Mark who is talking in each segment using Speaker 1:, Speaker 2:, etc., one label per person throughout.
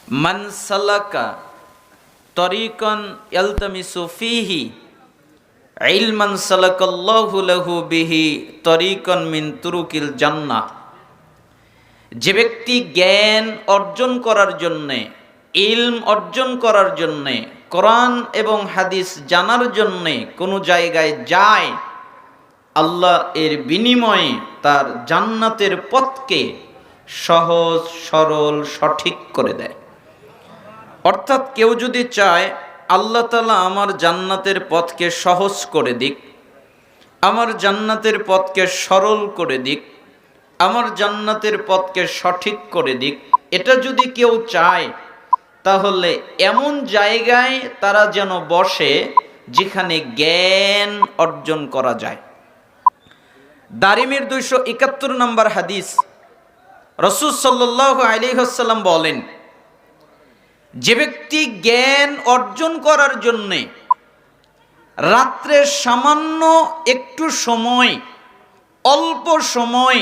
Speaker 1: মান সালাকা তরিকান ইয়ালতামিসু ফীহি ইলমান সালাকাল্লাহু লাহু বিহি তরিকান মিন তুরুকিল জান্নাহ। যে ব্যক্তি জ্ঞান অর্জন করার জন্যে, ইলম অর্জন করার জন্যে, কোরআন এবং হাদিস জানার জন্যে কোনো জায়গায় যায়, আল্লাহ এর বিনিময়ে তার জান্নাতের পথকে সহজ সরল সঠিক করে দেয়। অর্থাৎ কেউ যদি চায় আল্লাহ তাআলা আমার জান্নাতের পথকে সহজ করে দিক, আমার জান্নাতের পথকে সরল করে দিক, আমার জান্নাতের পথকে সঠিক করে দিক, এটা যদি কেউ চায় তাহলে এমন জায়গায় তারা যেন বসে যেখানে জ্ঞান অর্জন করা যায়। দারিমির 271 নম্বর হাদিস, রাসূল সাল্লাল্লাহু আলাইহি ওয়াসাল্লাম বলেন, যে ব্যক্তি জ্ঞান অর্জন করার জন্যে রাত্রে সামান্য একটু সময়, অল্প সময়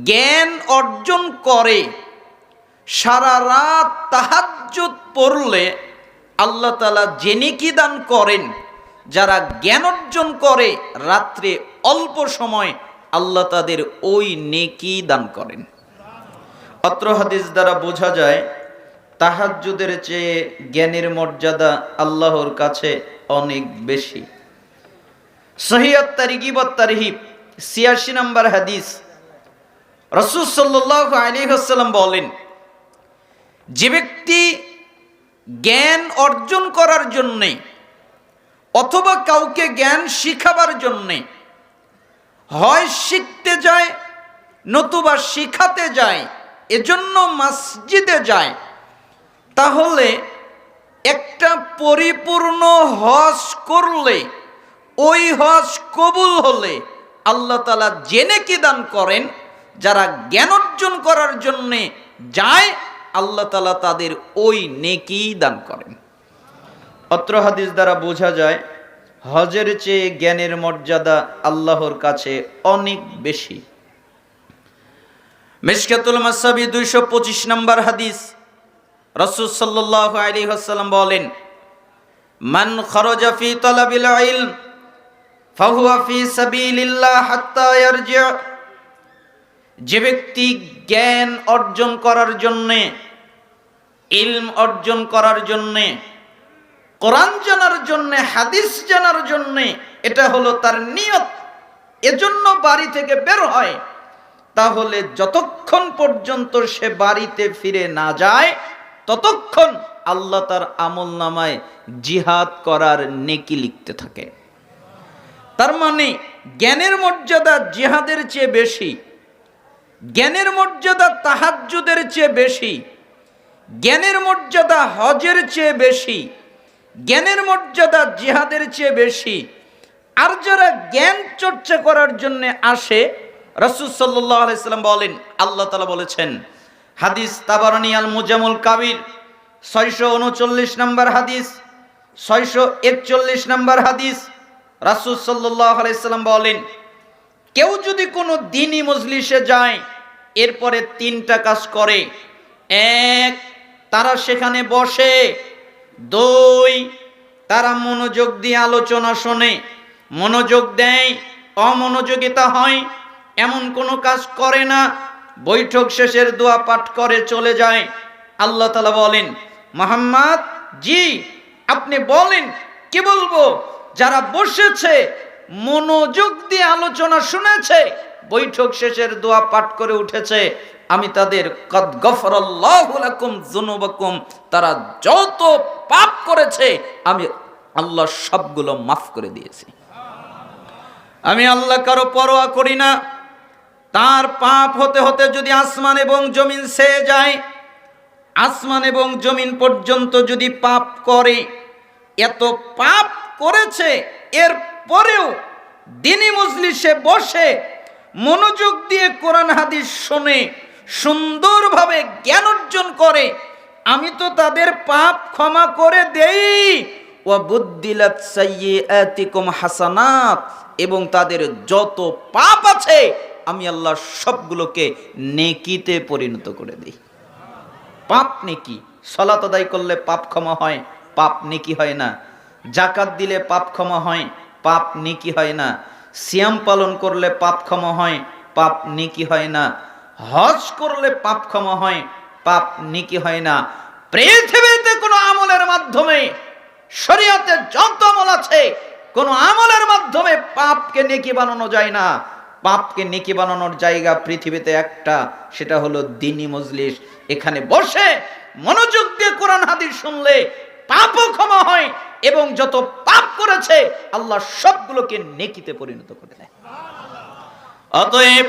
Speaker 1: জ্ঞান অর্জন করে, সারা রাত তাহাজ্জুদ পড়লে আল্লাহ তাআলা যে নেকি দান করেন, যারা জ্ঞান অর্জন করে রাত্রে অল্প সময়, আল্লাহ তাদের ওই নেকি দান করেন। অত্র হাদিস দ্বারা বোঝা যায় তাহাজ্জুদের চেয়ে জ্ঞানের মর্যাদা আল্লাহর কাছে অনেক বেশি। সহিহ আত-তারগিব ওয়াত-তারহিব 86 নম্বর হাদিস, রাসূল সাল্লাল্লাহু আলাইহি ওয়াসাল্লাম বলেন, যে ব্যক্তি জ্ঞান অর্জন করার জন্যে অথবা কাউকে জ্ঞান শিখাবার জন্যে হয় শিখতে যায় নতুবা শিখাতে যায়, এজন্য মসজিদে যায়, তাহলে একটা পরিপূর্ণ হজ করলে, ওই হজ কবুল হলে আল্লাহ তাআলা জেনে কি দান করেন, যারা জ্ঞান অর্জন করার জন্যে যায় আল্লাহ তাআলা তাদের ওই নেকি দান করেন। অত্র হাদিস দ্বারা বোঝা যায় হজের চেয়ে জ্ঞানের মর্যাদা আল্লাহর কাছে অনেক বেশি। মিশকাতুল মাসাবি 225 নম্বর হাদিস, রাসূল সাল্লাল্লাহু আলাইহি ওয়াসাল্লাম বলেন, মান খারাজা ফি তালাবিল ইলম ফাহুয়া ফি সাবিলিল্লাহ হাত্তা ইয়ারজি'। যে ব্যক্তি জ্ঞান অর্জন করার জন্যে, ইলম অর্জন করার জন্যে, কোরআন জানার জন্যে, হাদিস জানার জন্যে, এটা হলো তার নিয়ত, এজন্য বাড়ি থেকে বের হয়, তাহলে যতক্ষণ পর্যন্ত সে বাড়িতে ফিরে না যায় ততক্ষণ আল্লাহ তার আমলনামায় জিহাদ করার নেকি লিখতে থাকে। তার মানে জ্ঞানের মর্যাদা জিহাদের চেয়ে বেশি, জ্ঞানের মর্যাদা তাহাজ্জুদের চেয়ে বেশি, জ্ঞানের মর্যাদা হজের চেয়ে বেশি, জ্ঞানের মর্যাদা জিহাদের চেয়ে বেশি। আর যারা জ্ঞান চর্চা করার জন্য আসে, রাসূল সাল্লাল্লাহু আলাইহি সাল্লাম বলেন, আল্লাহ তাআলা বলেছেন, হাদিস তাবারানী আল মুজামুল কাবির 639 নম্বর হাদিস, 641 নম্বর হাদিস, রাসূল সাল্লাল্লাহু আলাইহি সাল্লাম বলেন, কেউ যদি কোনো দ্বীনি মজলিসে যায়, এরপরে 3টা কাজ করে, 1 তারা সেখানে বসে, 2 তারা মনোযোগ দিয়ে আলোচনা শোনে, মনোযোগ দেয়, অমনোযোগিতা হয় এমন কোনো কাজ করে না, বৈঠক শেষের দোয়া পাঠ করে চলে যায়। আল্লাহ তাআলা বলেন, মুহাম্মদ জি আপনি বলেন, কি বলবো? যারা বসেছে মনোযোগ দিয়ে আলোচনা শুনেছে, বৈঠক শেষের দোয়া পাঠ করে উঠেছে, আমি তাদের কদ গফরাল্লাহু লাকুম যুনুবাকুম, তারা যত পাপ করেছে আমি আল্লাহ সবগুলো মাফ করে দিয়েছি। আমি আল্লাহ কারো পরোয়া করি না। তার পাপ হতে হতে যদি আসমান এবং জমিন ছেয়ে যায়, আসমান এবং জমিন পর্যন্ত যদি পাপ করে, এত পাপ করেছে, এর পরেও দ্বীনি মজলিসে বসে মনোযোগ দিয়ে কোরআন হাদিস শুনে সুন্দরভাবে জ্ঞান অর্জন করে, আমি তো তাদের পাপ ক্ষমা করে দেই। ওয়া বুদ্দিলাত সাইয়্যাতিকুম হাসানাত, এবং তাদের যত পাপ আছে আমি আল্লাহ সবগুলোকে নেকিতে পরিণত করে দিই। পাপ নেকি। সালাত আদায় করলে পাপ ক্ষমা হয়, পাপ নেকি হয় না। যাকাত দিলে পাপ ক্ষমা হয়, পাপ নেকি হয় না। সিয়াম পালন করলে পাপ ক্ষমা হয়, পাপ নেকি হয় না। হজ করলে পাপ ক্ষমা হয়, পাপ নেকি হয় না। পৃথিবীতে কোনো আমলের মাধ্যমে, শরীয়তে যত আমল আছে, কোন আমলের মাধ্যমে পাপকে নেকি বানানো যায় না। পাপকে নেকি বানানোর জায়গা পৃথিবীতে একটা, সেটা হলো দ্বীনি মজলিস। এখানে বসে মনোযোগ দিয়ে কোরআন হাদিস শুনলে পাপও ক্ষমা হয়, এবং যত পাপ করেছে আল্লাহ সবগুলোকে নেকিতে পরিণত করে দেয়। অতএব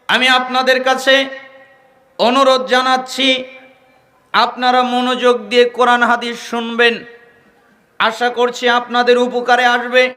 Speaker 1: আমি আপনাদের কাছে অনুরোধ জানাচ্ছি, আপনারা মনোযোগ দিয়ে কোরআন হাদিস শুনবেন। আশা করছি আপনাদের উপকারে আসবে।